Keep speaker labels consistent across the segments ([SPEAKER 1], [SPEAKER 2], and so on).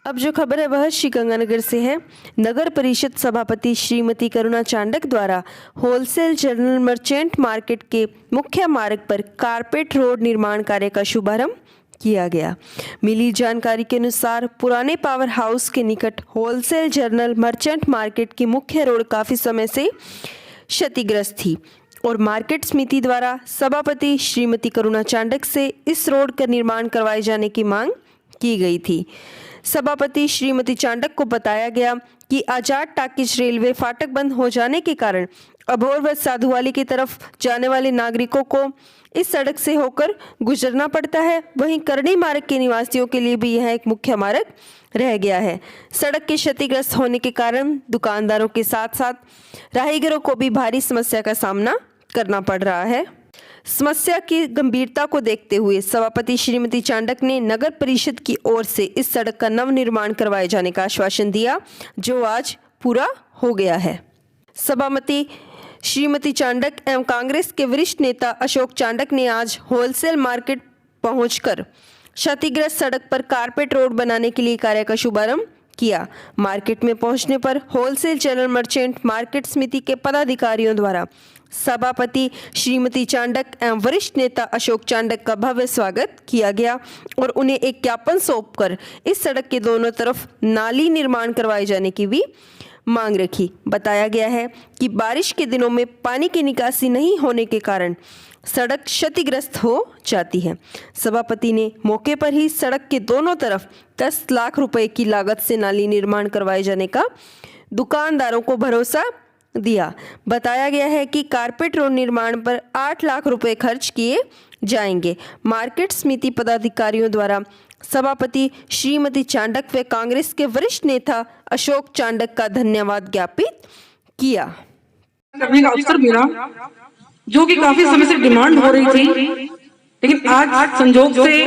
[SPEAKER 1] अब जो खबर है वह श्रीगंगानगर से है। नगर परिषद सभापति श्रीमती करुणा चांडक द्वारा होलसेल जनरल मर्चेंट मार्केट के मुख्य मार्ग पर कारपेट रोड निर्माण कार्य का शुभारंभ किया गया। मिली जानकारी के अनुसार पुराने पावर हाउस के निकट होलसेल जनरल मर्चेंट मार्केट की मुख्य रोड काफी समय से क्षतिग्रस्त थी और मार्केट समिति द्वारा सभापति श्रीमती करुणा चांडक से इस रोड का निर्माण करवाए जाने की मांग की गई थी। सभापति श्रीमती चांडक को बताया गया कि आजाद टाकिज रेलवे फाटक बंद हो जाने के कारण अबोर व साधुवाली की तरफ जाने वाले नागरिकों को इस सड़क से होकर गुजरना पड़ता है। वहीं करणी मार्ग के निवासियों के लिए भी यह एक मुख्य मार्ग रह गया है। सड़क के क्षतिग्रस्त होने के कारण दुकानदारों के साथ साथ राहगीरों को भी भारी समस्या का सामना करना पड़ रहा है। समस्या की गंभीरता को देखते हुए सभापति श्रीमती चांडक ने नगर परिषद की ओर से इस सड़क का नव निर्माण करवाए जाने का आश्वासन दिया, जो आज पूरा हो गया है। सभापति श्रीमती चांडक एवं कांग्रेस के वरिष्ठ नेता अशोक चांडक ने आज होलसेल मार्केट पहुंचकर क्षतिग्रस्त सड़क पर कारपेट रोड बनाने के लिए कार्य का शुभारंभ किया। मार्केट में पहुंचने पर होलसेल जनरल मर्चेंट मार्केट समिति के पदाधिकारियों द्वारा सभापति श्रीमती चांडक एवं वरिष्ठ नेता अशोक चांडक का भव्य स्वागत किया गया और उन्हें एक ज्ञापन सौंपकर इस सड़क के दोनों तरफ नाली निर्माण करवाए जाने की भी मांग रखी। बताया गया है कि बारिश के दिनों में पानी की निकासी नहीं होने के कारण सड़क क्षतिग्रस्त हो जाती है। सभापति ने मौके पर ही सड़क के दोनों तरफ 10 लाख रुपए की लागत से नाली निर्माण करवाए जाने का दुकानदारों को भरोसा दिया। बताया गया है कि कारपेट रोड निर्माण पर 8 लाख रुपए खर्च किए जाएंगे। मार्केट समिति पदाधिकारियों द्वारा सभापति श्रीमती चांडक व कांग्रेस के वरिष्ठ नेता अशोक चांडक का धन्यवाद ज्ञापित किया।
[SPEAKER 2] करने का अवसर मिला, जो कि काफी समय से डिमांड हो रही थी, लेकिन आज संजोग से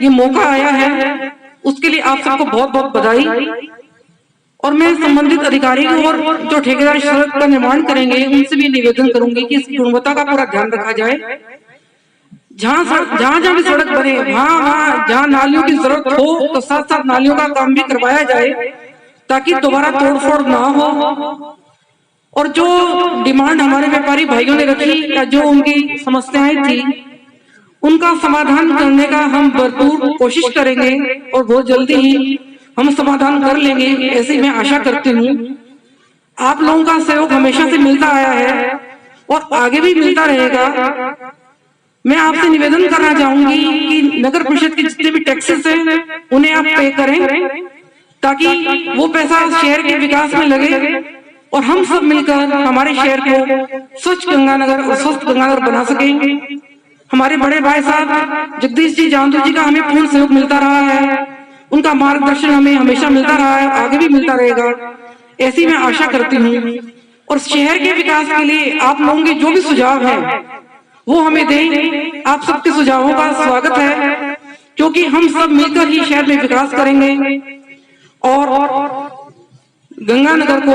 [SPEAKER 2] ये मौका आया है। उसके लिए आप सबको बहुत बहुत बधाई। और मैं संबंधित अधिकारी को और जो ठेकेदार सड़क का निर्माण करेंगे उनसे भी निवेदन करूंगी कि इसकी गुणवत्ता का पूरा ध्यान रखा जाए। जहाँ भी सड़क बने वहाँ जहाँ नालियों की जरूरत हो तो साथ साथ नालियों का काम भी करवाया जाए, ताकि दोबारा तोड़फोड़ ना हो। और जो डिमांड हमारे व्यापारी भाइयों ने रखी या जो उनकी समस्याएं थी, उनका समाधान करने का हम भरपूर कोशिश करेंगे और बहुत जल्दी ही हम समाधान कर लेंगे, ऐसी मैं आशा करती हूँ। आप लोगों का सहयोग हमेशा से मिलता आया है और आगे भी मिलता रहेगा। मैं आपसे निवेदन करना चाहूंगी कि नगर परिषद के जितने भी टैक्सेस हैं उन्हें आप पे करें, ताकि वो पैसा शहर के विकास में लगे और हम सब मिलकर हमारे शहर को स्वच्छ गंगानगर और स्वस्थ गंगानगर बना सकेंगे। हमारे बड़े भाई साहब जगदीश जी जानदू जी का हमें पूर्ण सहयोग मिलता रहा है, उनका मार्गदर्शन हमें हमेशा मिलता रहा है, आगे भी मिलता रहेगा, ऐसी मैं आशा करती हूँ। और शहर के विकास के लिए आप लोगों के जो भी सुझाव है वो हमें दें। आप सबके सुझावों का स्वागत है, क्योंकि हम सब मिलकर ही शहर में विकास करेंगे और गंगानगर को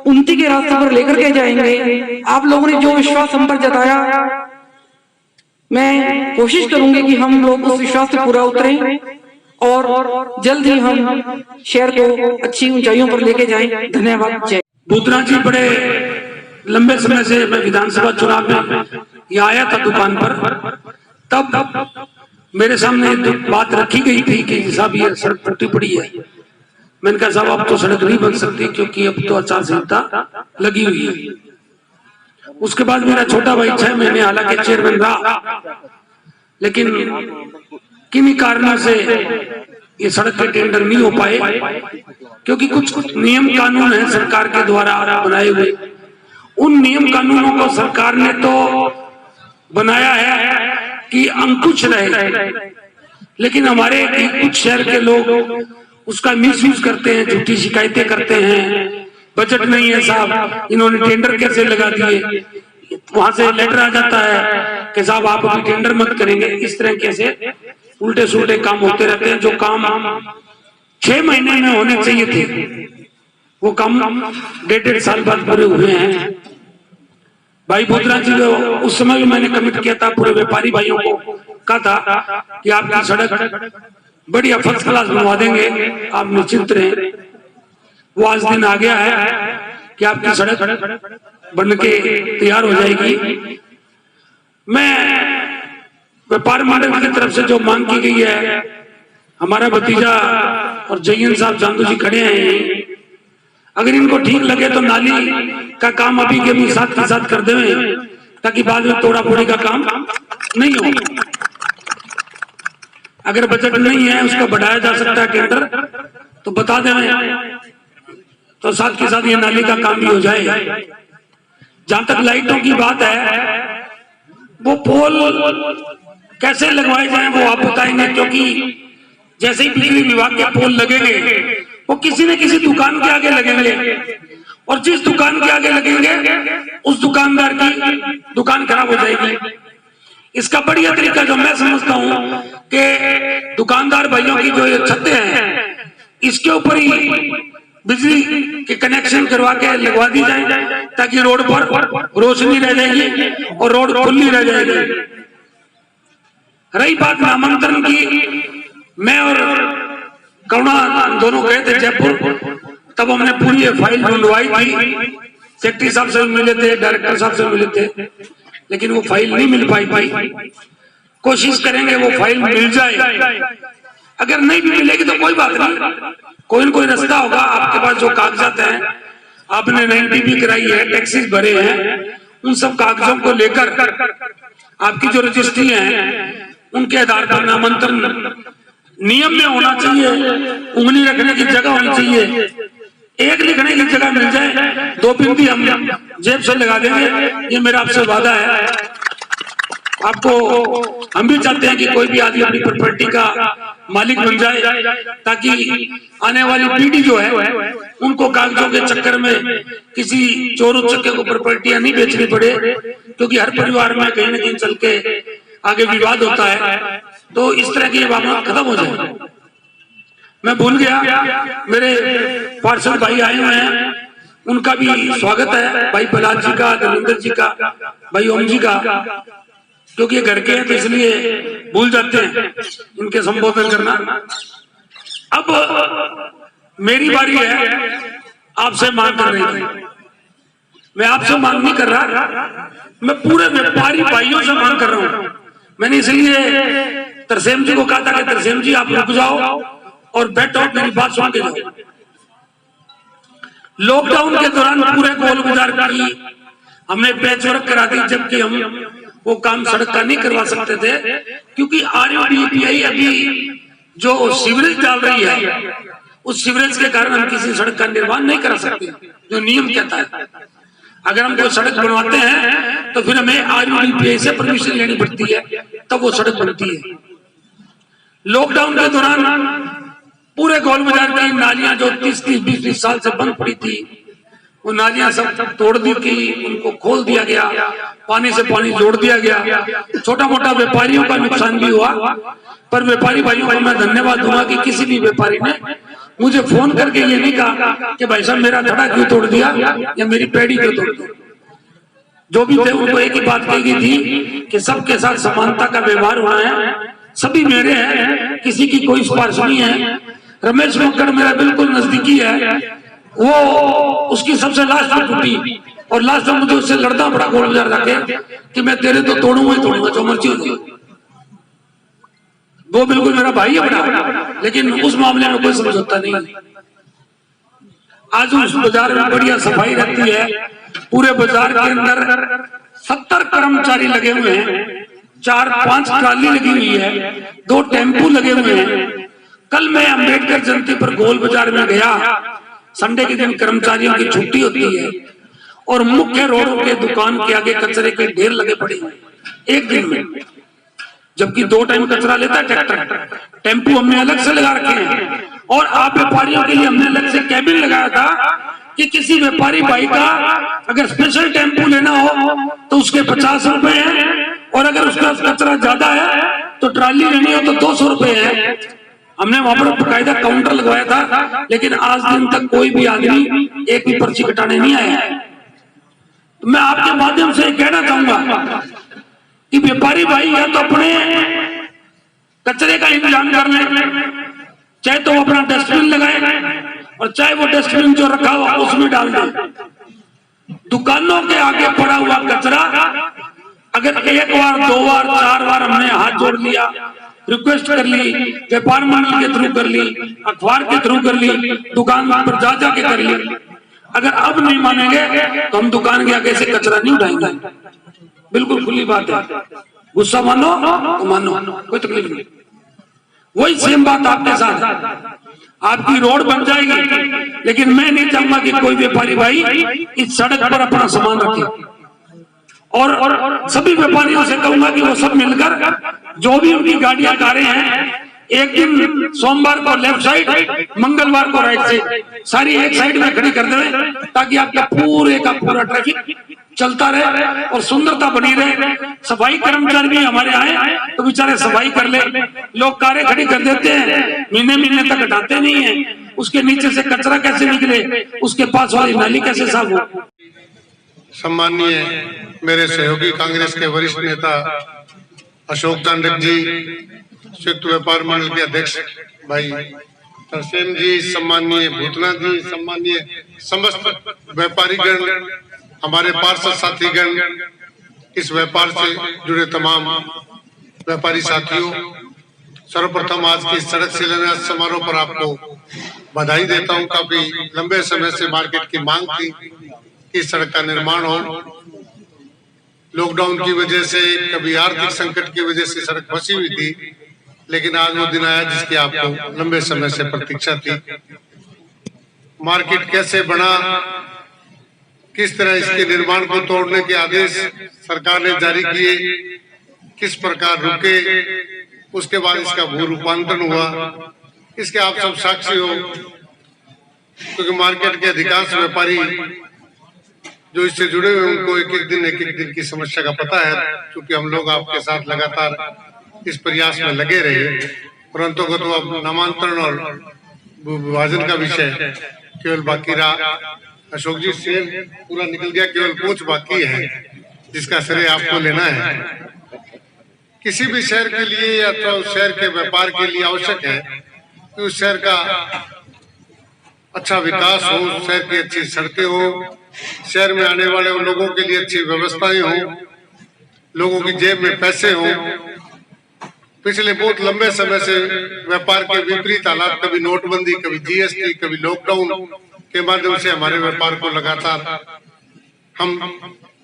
[SPEAKER 2] उन्नति के रास्ते पर लेकर के जाएंगे। आप लोगों ने जो विश्वास हम पर जताया, मैं कोशिश करूंगी कि हम लोग उस विश्वास से पूरा उतरें और जल्द ही हम शहर को अच्छी ऊंचाइयों पर लेके जाएं। धन्यवाद। जय
[SPEAKER 3] बुद्रा जी, बड़े लंबे समय से मैं विधानसभा चुनाव में यहाँ आया था दुकान पर, तब मेरे सामने बात रखी गई थी कि साहब ये सड़क टूटी पड़ी है। मैंने कहा साहब अब तो सड़क नहीं बन सकती, क्योंकि अब तो आचार संहिता लगी हुई है। उसके बाद मेरा छोटा भाई 6 महीने हालांकि चेयरमैन रहा, लेकिन किन्हीं कारणों से ये सड़क के टेंडर नहीं हो पाए, क्योंकि कुछ नियम कानून है सरकार के द्वारा बनाए हुए। उन नियम कानूनों को सरकार ने तो बनाया है कि अंकुश रहे, लेकिन हमारे कुछ शहर के लोग उसका मिसयूज करते हैं, झूठी शिकायतें करते हैं। बजट नहीं है साहब, इन्होंने टेंडर कैसे लगा दिए, वहां से लेटर आ जाता है कि साहब आप अभी टेंडर मत करेंगे। इस तरह के उल्टे सुल्टे काम होते रहते हैं। जो काम 6 महीने में होने चाहिए थे, वो काम 1.5 साल बाद पूरे हुए हैं। भाई बुद्रा जी को उस समय भी मैंने कमिट किया था, पूरे व्यापारी भाइयों को कहा था कि आपकी सड़क बढ़िया फर्स्ट क्लास बनवा देंगे, आप निश्चिंत रहें। वो आज दिन आ गया है कि आपकी सड़क बन के तैयार हो जाएगी। मैं व्यापार मंडल की तरफ से जो मांग की गई है, हमारा भतीजा और जयन साहब चांदू जी खड़े हैं, अगर इनको ठीक लगे तो नाली का काम अभी के भी साथ के साथ कर दें, ताकि बाद में तोड़ा फोड़ी का काम नहीं हो। अगर बजट नहीं है, उसका बढ़ाया जा सकता है टेंडर, तो बता दें, तो साथ के साथ ये नाली का काम भी हो जाए। जहां तक लाइटों की बात है, वो पोल कैसे लगवाए जाएं वो आप बताएंगे, क्योंकि जैसे ही बिजली विभाग के पोल लगेंगे वो किसी न किसी दुकान के आगे लगेंगे, और जिस दुकान के आगे लगेंगे उस दुकानदार की दुकान खराब हो जाएगी। इसका बढ़िया तरीका जो मैं समझता हूं कि दुकानदार भाइयों की जो ये छतें हैं, इसके ऊपर ही बिजली के कनेक्शन करवा के लगवा दी जाए, ताकि रोड पर रोशनी रह जाएगी और रोड खुली रह जाएगी। रही बात नामांतरण की, मैं और करुणा दोनों गए थे जयपुर, तब हमने पूरी फाइल ढूंढवाई थी, सेक्रेटरी साहब से मिले थे, डायरेक्टर साहब से मिले थे, लेकिन वो फाइल नहीं मिल पाई। कोशिश करेंगे वो फाइल मिल जाए। अगर नहीं भी मिलेगी तो कोई बात नहीं, कोई न कोई रास्ता होगा। आपके पास जो कागजात हैं, आपने 90 भी कराई है, टैक्सेस भरे हैं, उन सब कागजों को लेकर आपकी जो रजिस्ट्री है उनके आधार पर नामांतरण नियम में होना चाहिए। उंगली रखने की जगह होनी चाहिए, एक लिखने की जगह मिल जाए, 2 बिंदी हम जेब से लगा देंगे। ये मेरा आपसे वादा है। आपको हम भी चाहते हैं कि कोई भी आदमी अपनी प्रॉपर्टी का मालिक बन जाए, ताकि आने वाली पीढ़ी जो है उनको कागजों के चक्कर में किसी चोर उचक्के को प्रॉपर्टियां नहीं बेचनी पड़े, क्योंकि हर परिवार में कहीं न कहीं चल के आगे विवाद होता है। तो इस तरह की भावना खत्म हो जाए। मैं भूल गया, मेरे पार्षद भाई आए हुए हैं, उनका भी स्वागत है, भाई प्रहलाद जी का, धर्मेंद्र जी का, भाई ओम जी का, क्योंकि ये घर के हैं तो इसलिए भूल जाते हैं इनके संबोधन करना। अब मेरी बारी है आपसे मांग कर रही थी। मैं आपसे मांग नहीं कर रहा, मैं पूरे व्यापारी भाइयों से मांग कर रहा हूं। मैंने इसलिए तरसेम जी को कहा था कि तरसेम जी आप रुक जाओ और बैठो, मेरी बात सुन के जाओ। लॉकडाउन के दौरान पूरे गोल बाजार की हमने पैचवर्क करा दी, जबकि हम वो काम सड़क का नहीं करवा सकते थे, क्योंकि RUDPI अभी जो सीवरेज डाल रही है, उस सीवरेज के कारण हम किसी सड़क का निर्माण नहीं करा सकते, जो नियम कहता है। अगर हम कोई सड़क बनवाते हैं तो फिर हमें RUDPI से परमिशन लेनी पड़ती है, तब वो सड़क बनती है। लॉकडाउन के दौरान पूरे गोल बाजार की नालियां जो 30-20 साल से बंद पड़ी थी, वो नालियां सब तोड़ दी गई, उनको खोल दिया गया, पानी से पानी जोड़ दिया गया। छोटा मोटा व्यापारियों का नुकसान भी हुआ, पर व्यापारी भाइयों को मैं धन्यवाद दूंगा कि किसी भी व्यापारी ने मुझे फोन करके ये नहीं कहा कि भाई साहब मेरा धड़ा क्यों तोड़ दिया या मेरी पैड़ी क्यों तोड़ दी। जो भी थे उनको एक ही बात कही गई थी कि सबके साथ समानता का व्यवहार होना है, सभी मेरे हैं, किसी की कोई सिफारिश नहीं है। रमेश मक्कड़ मेरा बिल्कुल नजदीकी है, वो उसकी सबसे लास्ट में टूटी और लास्ट में मुझे उससे लड़ना पड़ा गोल बाजार जाके कि मैं तेरे तो तोड़ूंगा ही तोड़ूंगा, जो मर्जी हो जाए। वो बिल्कुल मेरा भाई है बड़ा, लेकिन उस मामले में कोई समझौता नहीं। आज उस बाजार में बढ़िया सफाई रहती है, पूरे बाजार के अंदर 70 कर्मचारी लगे हुए हैं, 4-5 ट्राली लगी हुई है, 2 टेम्पू लगे हुए हैं। कल मैं अंबेडकर जयंती पर गोल बाजार में गया, संडे के दिन कर्मचारियों की छुट्टी होती है, और मुख्य रोडों के दुकान के आगे कचरे के ढेर लगे पड़े एक दिन में, जबकि 2 टाइम कचरा लेता है ट्रैक्टर। टेम्पू हमने अलग से लगा रखे हैं, और आप व्यापारियों के लिए हमने अलग से कैबिन लगाया था कि किसी व्यापारी भाई का अगर स्पेशल टेम्पू लेना हो तो उसके 50 रुपए हैं, और अगर उसका कचरा ज्यादा है तो ट्राली लेनी हो तो 200 रुपए है। हमने वहां पर बकायदा काउंटर लगवाया था, लेकिन आज दिन तक कोई भी आदमी एक भी पर्ची कटाने नहीं आया है। तो मैं आपके माध्यम से कहना चाहूंगा कि व्यापारी भाई या तो अपने कचरे का इंतजाम कर लें, चाहे तो वो अपना डस्टबिन लगाए और चाहे वो डस्टबिन जो रखा हुआ उसमें डाल दें। दुकानों के आगे पड़ा हुआ कचरा अगर एक बार, दो बार, चार बार हमने हाथ जोड़ लिया, रिक्वेस्ट कर ली, व्यापार मंडल के थ्रू कर ली, अखबार के थ्रू कर ली, दुकान पर जा जाके कर ली, अगर अब नहीं मानेंगे तो हम दुकान के आगे से कचरा नहीं उठाएंगे। बिल्कुल खुली बात है, गुस्सा मानो तो मानो, कोई तकलीफ नहीं। वही सेम बात आपके साथ है, आपकी रोड बन जाएगी, लेकिन मैं नहीं चाहूंगा कि कोई व्यापारी भाई इस सड़क पर अपना सामान रखे। और सभी व्यापारियों से कहूंगा कि वो सब मिलकर जो भी उनकी गाड़ियां कारें हैं, एक दिन सोमवार को लेफ्ट साइड, मंगलवार को राइट साइड, सारी एक साइड में खड़ी कर दें, ताकि आपका पूरे का पूरा ट्रैफिक चलता रहे और सुंदरता बनी रहे। सफाई कर्मचारी भी हमारे आए तो बेचारे सफाई कर ले, लोग कारें खड़ी कर देते हैं, महीने महीने तक हटाते नहीं है, उसके नीचे से कचरा कैसे निकले, उसके पास वाली नाली कैसे साफ हो।
[SPEAKER 4] सम्माननीय मेरे सहयोगी कांग्रेस के वरिष्ठ नेता अशोक चांडक जी, संयुक्त व्यापार मंडल के अध्यक्ष भाई तरसेम जी, सम्माननीय भूतनाथ जी, सम्माननीय समस्त व्यापारी गण, हमारे पार्षद साथीगण, इस व्यापार से जुड़े तमाम व्यापारी साथियों, सर्वप्रथम आज की सड़क शिलान्यास समारोह पर आपको बधाई देता हूं। काफी लंबे समय से मार्केट की मांग थी कि सड़क का निर्माण हो। लॉकडाउन की वजह से, कभी आर्थिक संकट की वजह से सड़क फंसी हुई थी, लेकिन आज वो दिन आया जिसकी आपको लंबे समय से प्रतीक्षा थी। मार्केट कैसे बना, किस तरह इसके निर्माण को तोड़ने के आदेश सरकार ने जारी किए, किस प्रकार रुके, उसके बाद इसका भू रूपांतरण हुआ, इसके आप सब साक्षी हो। क्योंकि मार्केट के अधिकांश व्यापारी जो इससे जुड़े हुए उनको एक एक दिन की समस्या का पता है, क्योंकि हम लोग आपके साथ लगातार इस प्रयास में लगे रहे। परंतु को तो अब नामांतरण और विभाजन का विषय केवल बाकी रहा। अशोक जी, सेल पूरा निकल गया, केवल पूंछ बाकी है जिसका श्रेय आपको लेना है। किसी भी शहर के लिए या तो उस शहर के व्यापार के लिए आवश्यक है कि उस शहर का अच्छा विकास हो, शहर की अच्छी सड़कें हो, शहर में आने वाले उन लोगों के लिए अच्छी व्यवस्थाएं हो, लोगों की जेब में पैसे हो। पिछले बहुत लंबे समय से व्यापार के विपरीत हालात, कभी नोटबंदी, कभी जीएसटी, कभी लॉकडाउन के माध्यम से हमारे व्यापार को लगातार हम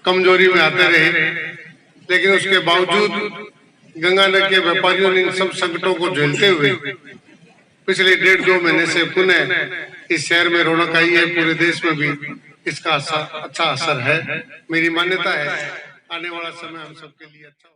[SPEAKER 4] कमजोरी में आते रहे। लेकिन उसके बावजूद गंगानगर के व्यापारियों ने इन सब संकटों को झेलते हुए पिछले 1.5-2 महीने से पुनः इस शहर में रौनक आई है। पूरे देश में भी इसका अच्छा असर है। मेरी मान्यता है आने वाला समय हम सबके लिए अच्छा